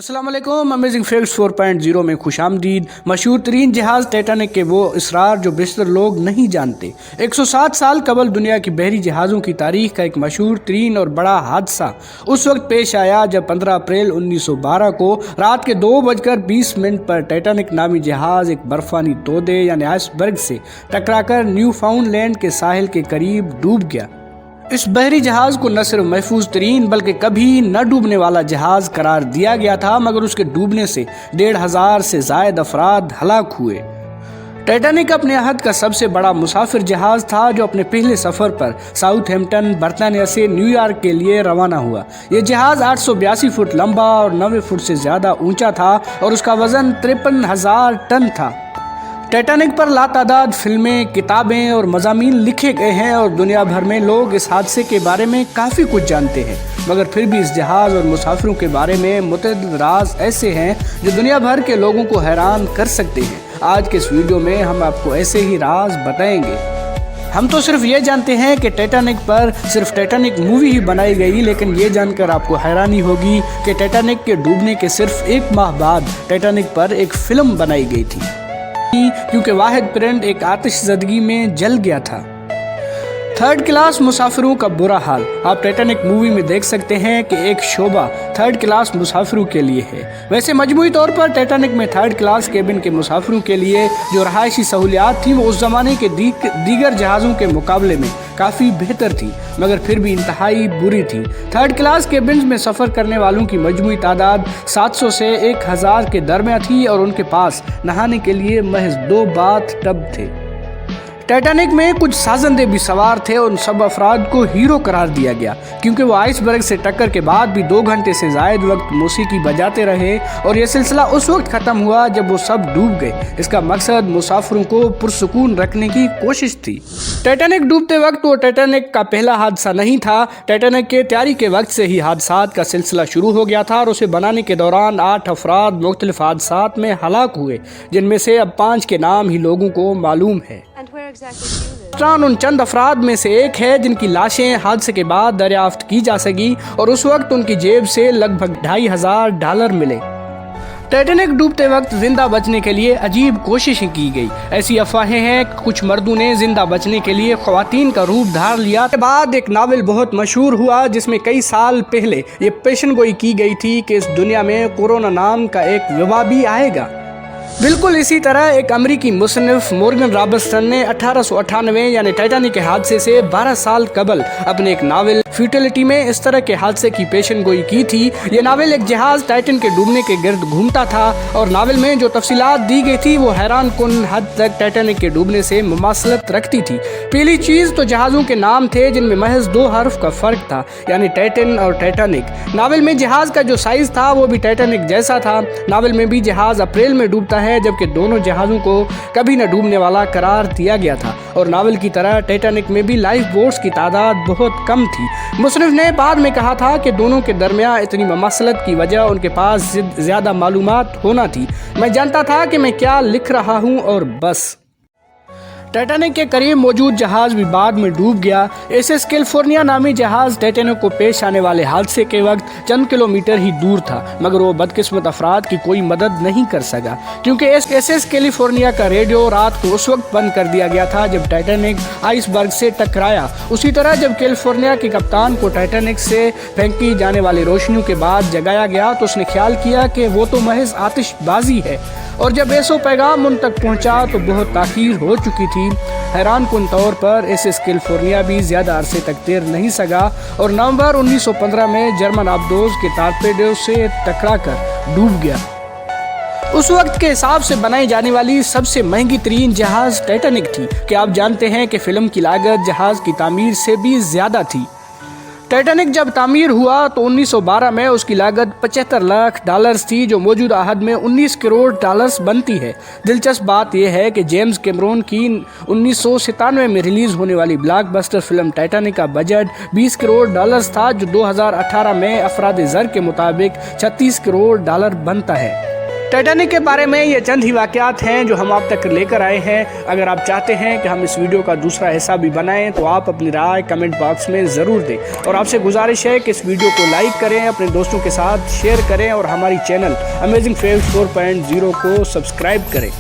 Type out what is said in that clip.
अस्सलाम वालेकुम। Amazing facts 4.0 में खुश आमदीद। मशहूर तरीन जहाज़ टाइटैनिक के वो इसरार जो बेशतर लोग नहीं जानते। 107 साल कबल दुनिया की बहरी जहाज़ों की तारीख का एक मशहूर तरीन और बड़ा हादसा उस वक्त पेश आया जब 15 अप्रैल 1912 को रात के 2:20 पर टाइटैनिक नामी जहाज़ एक बर्फानी तोदे यानी आइसबर्ग से टकराकर न्यू फाउंडलैंड के साहिल के करीब डूब गया। इस बहरी जहाज को न सिर्फ महफूज तरीन बल्कि कभी न डूबने वाला जहाज करार दिया गया था, मगर उसके डूबने से 1,500 से जायद अफराद हलाक हुए। टाइटैनिक अपने अहद का सबसे बड़ा मुसाफिर जहाज था जो अपने पहले सफर पर साउथहैम्पटन बर्तानिया से न्यूयॉर्क के लिए रवाना हुआ। यह जहाज 882 फुट लंबा और 90 फुट से ज्यादा ऊंचा था और उसका वजन 53,000 टन था। टाइटैनिक पर लातादाद फिल्में, किताबें और मज़ामीन लिखे गए हैं और दुनिया भर में लोग इस हादसे के बारे में काफ़ी कुछ जानते हैं, मगर फिर भी इस जहाज़ और मुसाफिरों के बारे में मुतअद्दिद राज ऐसे हैं जो दुनिया भर के लोगों को हैरान कर सकते हैं। आज के इस वीडियो में हम आपको ऐसे ही राज बताएंगे। हम तो सिर्फ ये जानते हैं कि टाइटैनिक पर सिर्फ टाइटैनिक मूवी ही बनाई गई, लेकिन ये जानकर आपको हैरानी होगी कि टाइटैनिक के डूबने के सिर्फ 1 माह बाद टाइटैनिक पर एक फिल्म बनाई गई थी, क्योंकि वाहिद प्रिंट एक आतिशज़दगी में जल गया था। थर्ड क्लास मुसाफिरों का बुरा हाल आप टाइटैनिक मूवी में देख सकते हैं कि एक शोबा थर्ड क्लास मुसाफिरों के लिए है। वैसे मजमूई तौर पर टाइटैनिक में थर्ड क्लास केबिन के मुसाफिरों के लिए जो रहायशी सहूलियात थी वो उस ज़माने के दीगर जहाज़ों के मुकाबले में काफ़ी बेहतर थी, मगर फिर भी इंतहाई बुरी थी। थर्ड क्लास केबिन में सफ़र करने वालों की मजमूई तादाद 700 से 1,000 के दरमियान थी और उनके पास नहाने के लिए महज 2 बाथ टब थे। टाइटैनिक में कुछ साजंदे भी सवार थे और उन सब अफराद को हीरो करार दिया गया, क्योंकि वो आइसबर्ग से टक्कर के बाद भी 2 घंटे से जायद वक्त मौसीकी बजाते रहे और यह सिलसिला उस वक्त ख़त्म हुआ जब वो सब डूब गए। इसका मकसद मुसाफिरों को पुरसुकून रखने की कोशिश थी। टाइटैनिक डूबते वक्त वो टाइटैनिक का पहला हादसा नहीं था। टाइटैनिक के तैयारी के वक्त से ही हादसात का सिलसिला शुरू हो गया था और उसे बनाने के दौरान 8 अफराद मुख्तलिफ हादसात में हलाक हुए, जिनमें से अब 5 के नाम ही लोगों को मालूम है। उन चंद अफराद में से एक है जिनकी लाशें हादसे के बाद दरियाफ्त की जा सकी और उस वक्त उनकी जेब से लगभग $2,500 मिले। टाइटैनिक डूबते वक्त जिंदा बचने के लिए अजीब कोशिशें की गई। ऐसी अफवाहें हैं कि कुछ मर्दों ने जिंदा बचने के लिए ख्वातीन का रूप धार लिया। के बाद एक नावल बहुत मशहूर हुआ जिसमें कई साल पहले ये पेशन गोई की गई थी कि इस दुनिया में कोरोना नाम का एक वबा भी आएगा। बिल्कुल इसी तरह एक अमरीकी मुसन्निफ मॉर्गन रॉबर्टसन ने 1898 यानी टाइटैनिक के हादसे से 12 साल कबल अपने एक नावल फ्यूटिलिटी में इस तरह के हादसे की पेशन गोई की थी। ये नावल एक जहाज टाइटन के डूबने के गिर्द घूमता था और नावल में जो तफसीलात दी गई थी वो हैरान कुन हद तक टाइटैनिक के डूबने से मुमासलत रखती थी। पहली चीज़ तो जहाज़ों के नाम थे जिनमें महज 2 हर्फ का फ़र्क था, यानी टाइटन और टाइटैनिक। नावल में जहाज़ का जो साइज़ था वो भी टाइटैनिक जैसा था। नावल में भी जहाज़ अप्रैल में डूबता है, जबकि दोनों जहाज़ों को कभी न डूबने वाला करार दिया गया था और नावल की तरह टाइटैनिक में भी लाइफ बोट्स की तादाद बहुत कम थी। मुसन्निफ ने बाद में कहा था कि दोनों के दरमियान इतनी ममासलत की वजह उनके पास ज़्यादा मालूमात होना थी। मैं जानता था कि मैं क्या लिख रहा हूँ और बस। टाइटैनिक के करीब मौजूद जहाज़ भी बाद में डूब गया। SS कैलिफोर्निया नामी जहाज़ टाइटैनिक को पेश आने वाले हादसे के वक्त चंद किलोमीटर ही दूर था, मगर वो बदकिस्मत अफराद की कोई मदद नहीं कर सका, क्योंकि SS कैलिफोर्निया का रेडियो रात को उस वक्त बंद कर दिया गया था जब टाइटैनिक आइसबर्ग से टकराया। उसी तरह जब कैलिफोर्निया के कप्तान को टाइटैनिक से फेंकी जाने वाली रोशनियों के बाद जगाया गया तो उसने ख्याल किया कि वो तो महज आतिशबाजी है, और जब ऐसो पैगाम उन तक पहुंचा तो बहुत ताख़ीर हो चुकी थी। हैरान कुन तौर पर SS कैलिफोर्निया भी ज़्यादा अरसे तक तैर नहीं सका और नवंबर 1915 में जर्मन आबदोज के टारपेडो से टकराकर डूब गया। उस वक्त के हिसाब से बनाई जाने वाली सबसे महंगी तरीन जहाज़ टाइटैनिक थी। क्या आप जानते हैं कि फ़िल्म की लागत जहाज़ की तामीर से भी ज़्यादा थी? टाइटैनिक जब तामीर हुआ तो 1912 में उसकी लागत $75 लाख थी, जो मौजूदा अहद में $19 करोड़ बनती है। दिलचस्प बात यह है कि जेम्स कैमरून की 1997 में रिलीज़ होने वाली ब्लॉकबस्टर फिल्म टाइटैनिक का बजट $20 करोड़ था, जो 2018 में अफराद ज़र के मुताबिक $36 करोड़ बनता है। टाइटैनिक के बारे में ये चंद ही वाकयात हैं जो हम आप तक लेकर आए हैं। अगर आप चाहते हैं कि हम इस वीडियो का दूसरा हिस्सा भी बनाएं तो आप अपनी राय कमेंट बॉक्स में ज़रूर दें, और आपसे गुजारिश है कि इस वीडियो को लाइक करें, अपने दोस्तों के साथ शेयर करें और हमारी चैनल अमेजिंग फैक्ट्स 4.0 को सब्सक्राइब करें।